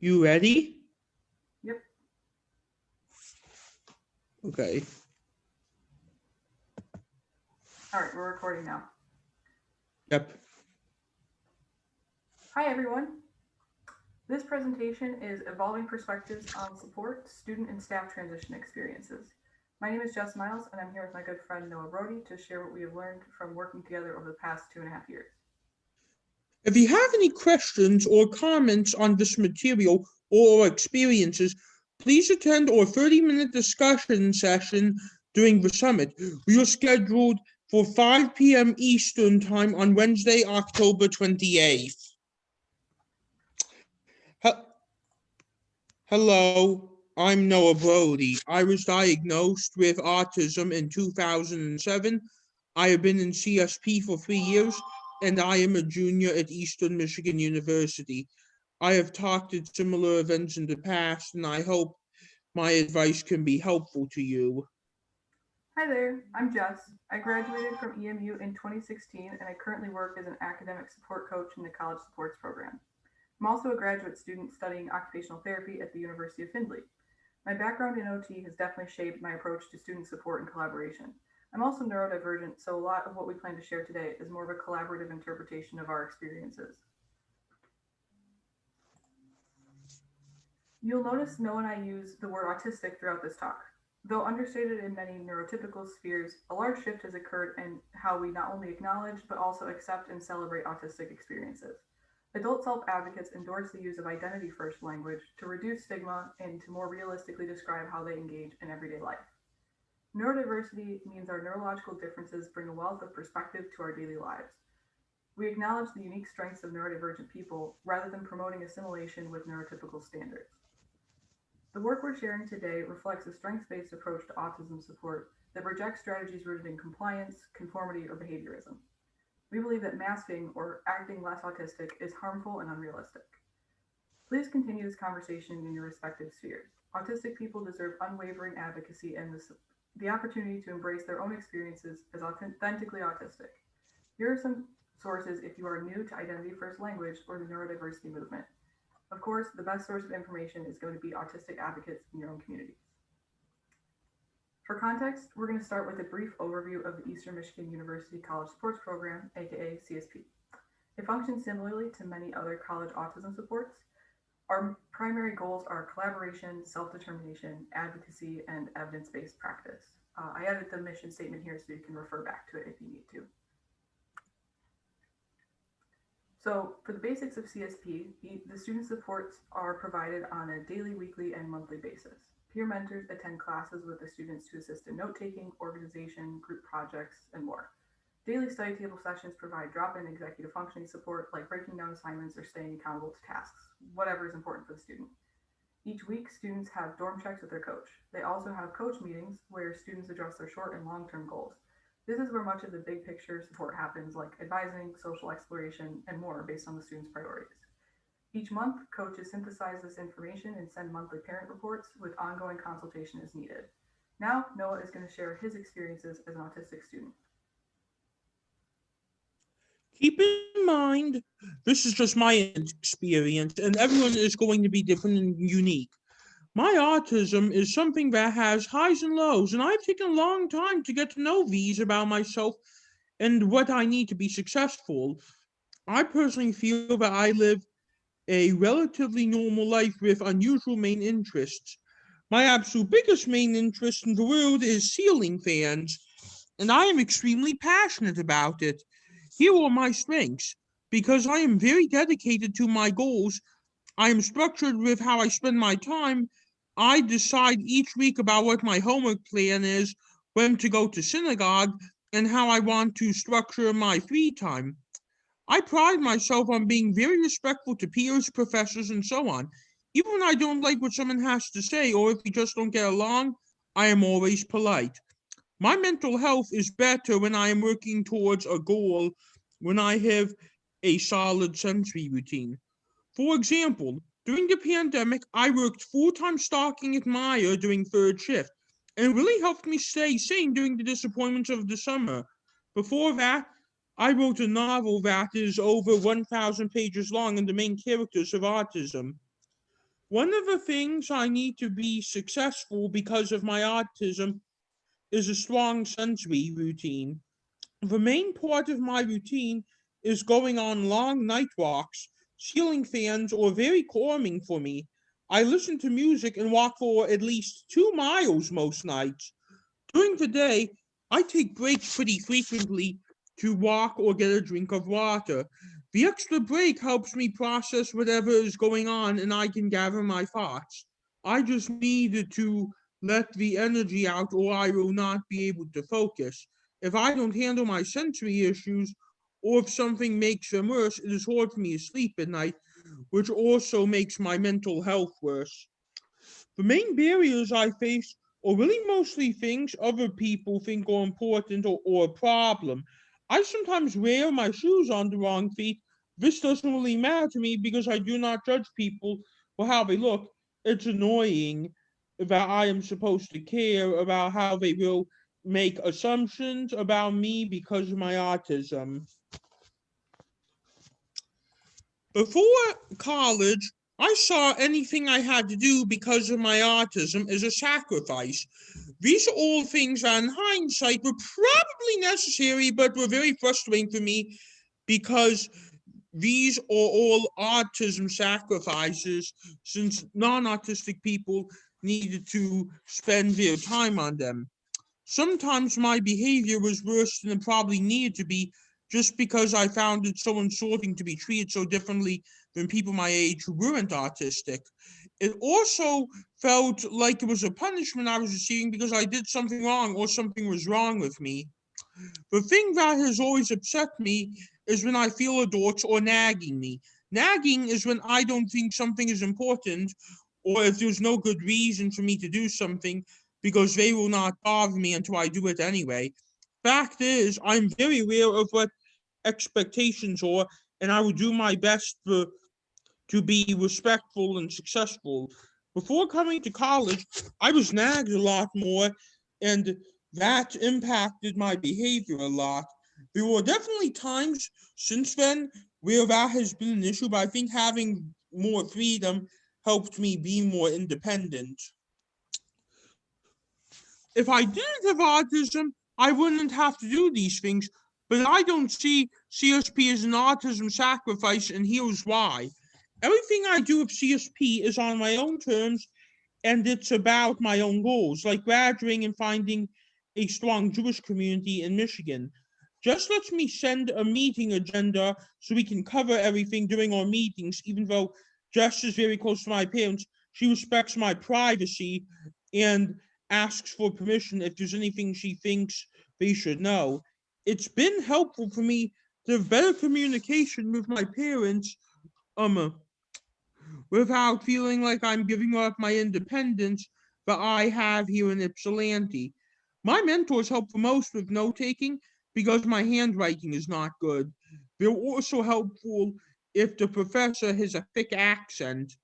You ready? Yep. Okay. All right, we're recording now. Yep. Hi, everyone. This presentation is Evolving Perspectives on Support, Student and Staff Transition Experiences. My name is Jess Miles, and I'm here with my good friend Noah Brody to share what we have learned from working together over the past 2.5 years. If you have any questions or comments on this material or experiences, please attend our 30-minute discussion session during the summit. We are scheduled for 5 p.m. Eastern Time on Wednesday, October 28th. Hello, I'm Noah Brody. I was diagnosed with autism in 2007. I have been in CSP for 3 years, and I am a junior at Eastern Michigan University. I have talked at similar events in the past, and I hope my advice can be helpful to you. Hi there, I'm Jess. I graduated from EMU in 2016, and I currently work as an academic support coach in the College Supports Program. I'm also a graduate student studying occupational therapy at the University of Findlay. My background in OT has definitely shaped my approach to student support and collaboration. I'm also neurodivergent, so a lot of what we plan to share today is more of a collaborative interpretation of our experiences. You'll notice Noah and I use the word autistic throughout this talk. Though understated in many neurotypical spheres, a large shift has occurred in how we not only acknowledge but also accept and celebrate autistic experiences. Adult self advocates endorse the use of identity first language to reduce stigma and to more realistically describe how they engage in everyday life. Neurodiversity means our neurological differences bring a wealth of perspective to our daily lives. We acknowledge the unique strengths of neurodivergent people rather than promoting assimilation with neurotypical standards. The work we're sharing today reflects a strengths based approach to autism support that rejects strategies rooted in compliance, conformity, or behaviorism. We believe that masking or acting less autistic is harmful and unrealistic. Please continue this conversation in your respective spheres. Autistic people deserve unwavering advocacy and the opportunity to embrace their own experiences as authentically autistic. Here are some sources if you are new to identity first language or the neurodiversity movement. Of course, the best source of information is going to be autistic advocates in your own communities. For context, we're going to start with a brief overview of the Eastern Michigan University College Supports Program, aka CSP. It functions similarly to many other college autism supports. Our primary goals are collaboration, self-determination, advocacy, and evidence-based practice. I added the mission statement here so you can refer back to it if you need to. So for the basics of CSP, the student supports are provided on a daily, weekly, and monthly basis. Peer mentors attend classes with the students to assist in note-taking, organization, group projects, and more. Daily study table sessions provide drop-in executive functioning support like breaking down assignments or staying accountable to tasks, whatever is important for the student. Each week, students have dorm checks with their coach. They also have coach meetings where students address their short and long-term goals. This is where much of the big picture support happens, like advising, social exploration, and more based on the student's priorities. Each month, coaches synthesize this information and send monthly parent reports with ongoing consultation as needed. Now, Noah is going to share his experiences as an autistic student. Keep in mind, this is just my experience, and everyone is going to be different and unique. My autism is something that has highs and lows, and I've taken a long time to get to know these about myself and what I need to be successful. I personally feel that I live a relatively normal life with unusual main interests. My absolute biggest main interest in the world is ceiling fans, and I am extremely passionate about it. Here are my strengths. Because I am very dedicated to my goals, I am structured with how I spend my time. I decide each week about what my homework plan is, when to go to synagogue, and how I want to structure my free time. I pride myself on being very respectful to peers, professors, and so on. Even when I don't like what someone has to say or if we just don't get along, I am always polite. My mental health is better when I am working towards a goal, when I have a solid sensory routine. For example, during the pandemic, I worked full-time stalking at Maya during third shift, and it really helped me stay sane during the disappointments of the summer. Before that, I wrote a novel that is over 1,000 pages long and the main characters have autism. One of the things I need to be successful because of my autism is a strong sensory routine. The main part of my routine is going on long night walks. Ceiling fans are very calming for me. I listen to music and walk for at least 2 miles most nights. During the day, I take breaks pretty frequently to walk or get a drink of water. The extra break helps me process whatever is going on and I can gather my thoughts. I just needed to let the energy out or I will not be able to focus. If I don't handle my sensory issues or if something makes them worse, it is hard for me to sleep at night, which also makes my mental health worse. The main barriers I face are really mostly things other people think are important or a problem. I sometimes wear my shoes on the wrong feet. This doesn't really matter to me because I do not judge people for how they look. It's annoying that I am supposed to care about how they will make assumptions about me because of my autism. Before college, I saw anything I had to do because of my autism as a sacrifice. These are all things that, in hindsight, were probably necessary, but were very frustrating for me because these are all autism sacrifices, since non autistic people needed to spend their time on them. Sometimes my behavior was worse than it probably needed to be just because I found it so insulting to be treated so differently than people my age who weren't autistic. It also felt like it was a punishment I was receiving because I did something wrong or something was wrong with me. The thing that has always upset me is when I feel adults are nagging me. Nagging is when I don't think something is important or if there's no good reason for me to do something because they will not bother me until I do it anyway. Fact is, I'm very aware of what expectations are, and I will do my best to be respectful and successful. Before coming to college, I was nagged a lot more, and that impacted my behavior a lot. There were definitely times since then where that has been an issue, but I think having more freedom helped me be more independent. If I didn't have autism, I wouldn't have to do these things, but I don't see CSP as an autism sacrifice, and here's why. Everything I do with CSP is on my own terms and it's about my own goals, like graduating and finding a strong Jewish community in Michigan. Just lets me send a meeting agenda so we can cover everything during our meetings, even though Jess is very close to my parents. She respects my privacy and asks for permission if there's anything she thinks they should know. It's been helpful for me to have better communication with my parents um without feeling like I'm giving up my independence that I have here in Ypsilanti. My mentors help the most with note taking because my handwriting is not good. They're also helpful if the professor has a thick accent.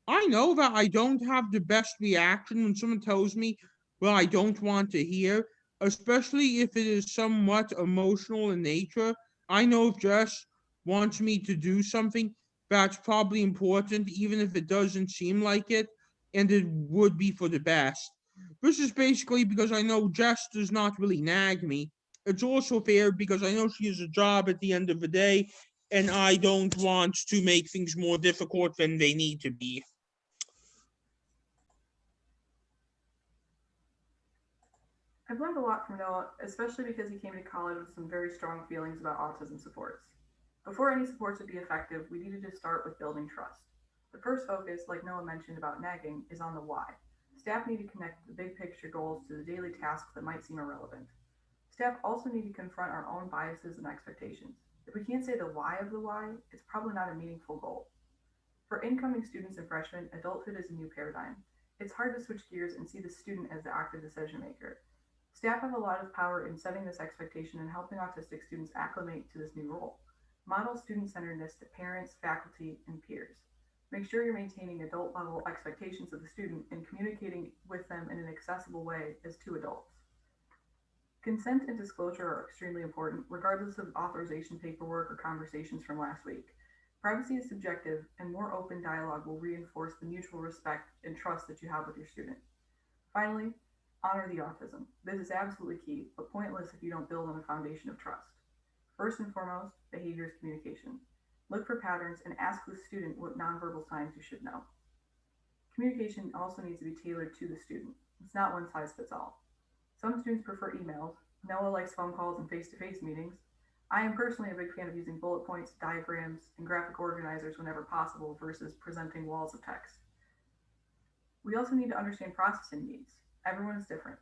I know that I don't have the best reaction when someone tells me what I don't want to hear, especially if it is somewhat emotional in nature. I know if Jess wants me to do something that's probably important, even if it doesn't seem like it, and it would be for the best. This is basically because I know Jess does not really nag me. It's also fair because I know she has a job at the end of the day, and I don't want to make things more difficult than they need to be. I've learned a lot from Noah, especially because he came to college with some very strong feelings about autism supports. Before any supports would be effective, we needed to start with building trust. The first focus, like Noah mentioned about nagging, is on the why. Staff need to connect the big picture goals to the daily tasks that might seem irrelevant. Staff also need to confront our own biases and expectations. If we can't say the why of the why, it's probably not a meaningful goal. For incoming students and freshmen, adulthood is a new paradigm. It's hard to switch gears and see the student as the active decision maker. Staff have a lot of power in setting this expectation and helping autistic students acclimate to this new role. Model student centeredness to parents, faculty, and peers. Make sure you're maintaining adult level expectations of the student and communicating with them in an accessible way as two adults. Consent and disclosure are extremely important, regardless of authorization paperwork or conversations from last week. Privacy is subjective, and more open dialogue will reinforce the mutual respect and trust that you have with your student. Finally, honor the autism. This is absolutely key, but pointless if you don't build on a foundation of trust. First and foremost, behavior is communication. Look for patterns and ask the student what nonverbal signs you should know. Communication also needs to be tailored to the student. It's not one size fits all. Some students prefer emails. Noah likes phone calls and face to face meetings. I am personally a big fan of using bullet points, diagrams, and graphic organizers whenever possible versus presenting walls of text. We also need to understand processing needs. Everyone is different.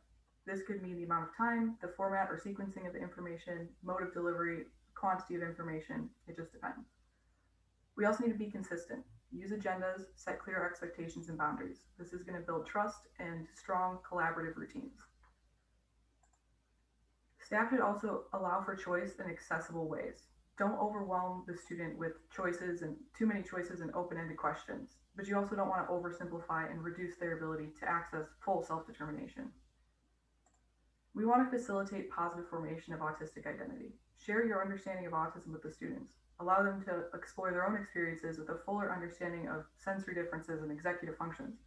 This could mean the amount of time, the format or sequencing of the information, mode of delivery, quantity of information. It just depends. We also need to be consistent. Use agendas, set clear expectations and boundaries. This is going to build trust and strong collaborative routines. Staff should also allow for choice in accessible ways. Don't overwhelm the student with choices and too many choices and open-ended questions, but you also don't want to oversimplify and reduce their ability to access full self-determination. We want to facilitate positive formation of autistic identity. Share your understanding of autism with the students. Allow them to explore their own experiences with a fuller understanding of sensory differences and executive functions.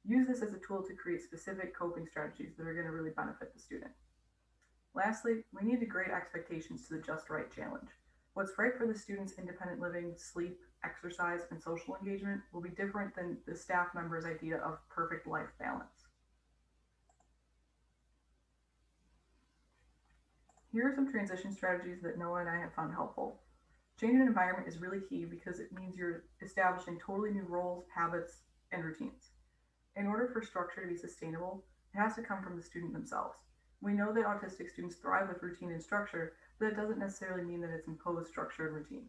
Use this as a tool to create specific coping strategies that are going to really benefit the student. Lastly, we need to grade expectations to the just right challenge. What's right for the student's independent living, sleep, exercise, and social engagement will be different than the staff member's idea of perfect life balance. Here are some transition strategies that Noah and I have found helpful. Changing an environment is really key because it means you're establishing totally new roles, habits, and routines. In order for structure to be sustainable, it has to come from the student themselves. We know that autistic students thrive with routine and structure, but that doesn't necessarily mean that it's imposed structure and routine.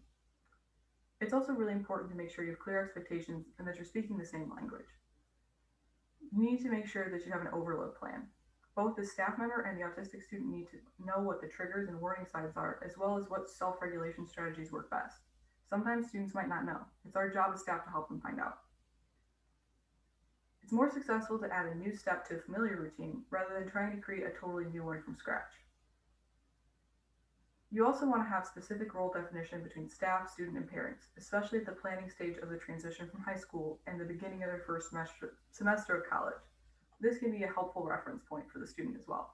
It's also really important to make sure you have clear expectations and that you're speaking the same language. You need to make sure that you have an overload plan. Both the staff member and the autistic student need to know what the triggers and warning signs are, as well as what self-regulation strategies work best. Sometimes students might not know. It's our job as staff to help them find out. It's more successful to add a new step to a familiar routine rather than trying to create a totally new one from scratch. You also want to have specific role definition between staff, student, and parents, especially at the planning stage of the transition from high school and the beginning of their first semester of college. This can be a helpful reference point for the student as well.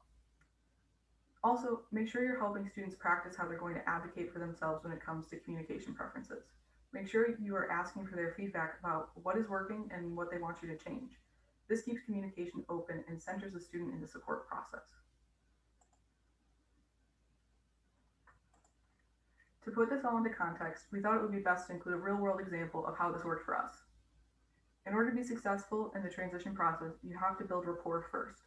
Also, make sure you're helping students practice how they're going to advocate for themselves when it comes to communication preferences. Make sure you are asking for their feedback about what is working and what they want you to change. This keeps communication open and centers the student in the support process. To put this all into context, we thought it would be best to include a real-world example of how this worked for us. In order to be successful in the transition process, you have to build rapport first.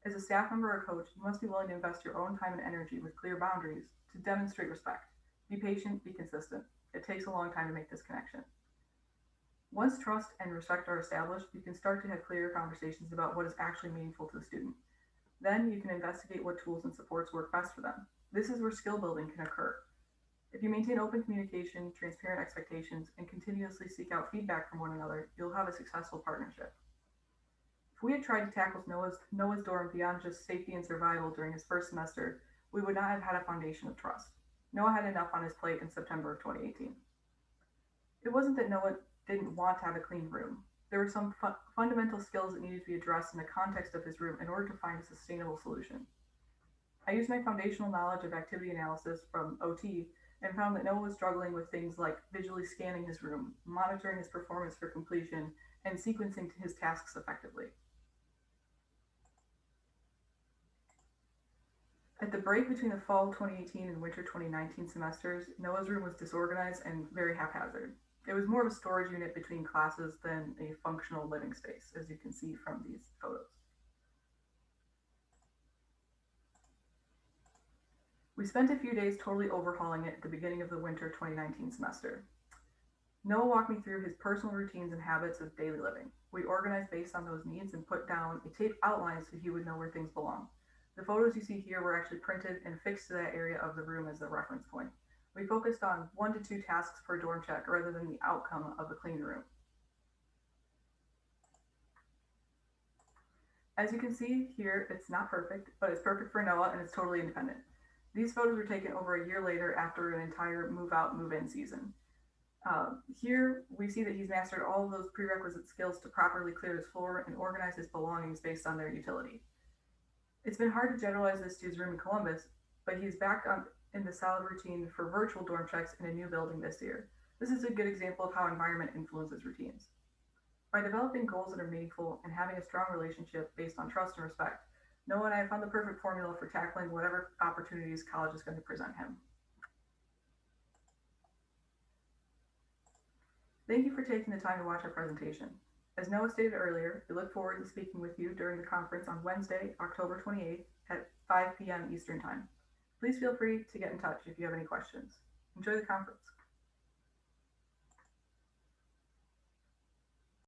As a staff member or coach, you must be willing to invest your own time and energy with clear boundaries to demonstrate respect. Be patient, be consistent. It takes a long time to make this connection. Once trust and respect are established, you can start to have clearer conversations about what is actually meaningful to the student. Then you can investigate what tools and supports work best for them. This is where skill building can occur. If you maintain open communication, transparent expectations, and continuously seek out feedback from one another, you'll have a successful partnership. If we had tried to tackle Noah's dorm beyond just safety and survival during his first semester, we would not have had a foundation of trust. Noah had enough on his plate in September of 2018. It wasn't that Noah didn't want to have a clean room. There were some fundamental skills that needed to be addressed in the context of his room in order to find a sustainable solution. I used my foundational knowledge of activity analysis from OT and found that Noah was struggling with things like visually scanning his room, monitoring his performance for completion, and sequencing his tasks effectively. At the break between the fall 2018 and winter 2019 semesters, Noah's room was disorganized and very haphazard. It was more of a storage unit between classes than a functional living space, as you can see from these photos. We spent a few days totally overhauling it at the beginning of the winter 2019 semester. Noah walked me through his personal routines and habits of daily living. We organized based on those needs and put down a tape outline so he would know where things belong. The photos you see here were actually printed and fixed to that area of the room as the reference point. We focused on 1 to 2 tasks per dorm check rather than the outcome of a clean room. As you can see here, it's not perfect, but it's perfect for Noah and it's totally independent. These photos were taken over a year later after an entire move out, move in season. Here we see that he's mastered all of those prerequisite skills to properly clear his floor and organize his belongings based on their utility. It's been hard to generalize this to his room in Columbus, but he's back on in the solid routine for virtual dorm checks in a new building this year. This is a good example of how environment influences routines. By developing goals that are meaningful and having a strong relationship based on trust and respect, Noah and I have found the perfect formula for tackling whatever opportunities college is going to present him. Thank you for taking the time to watch our presentation. As Noah stated earlier, we look forward to speaking with you during the conference on Wednesday, October 28th at 5 p.m. Eastern Time. Please feel free to get in touch if you have any questions. Enjoy the conference.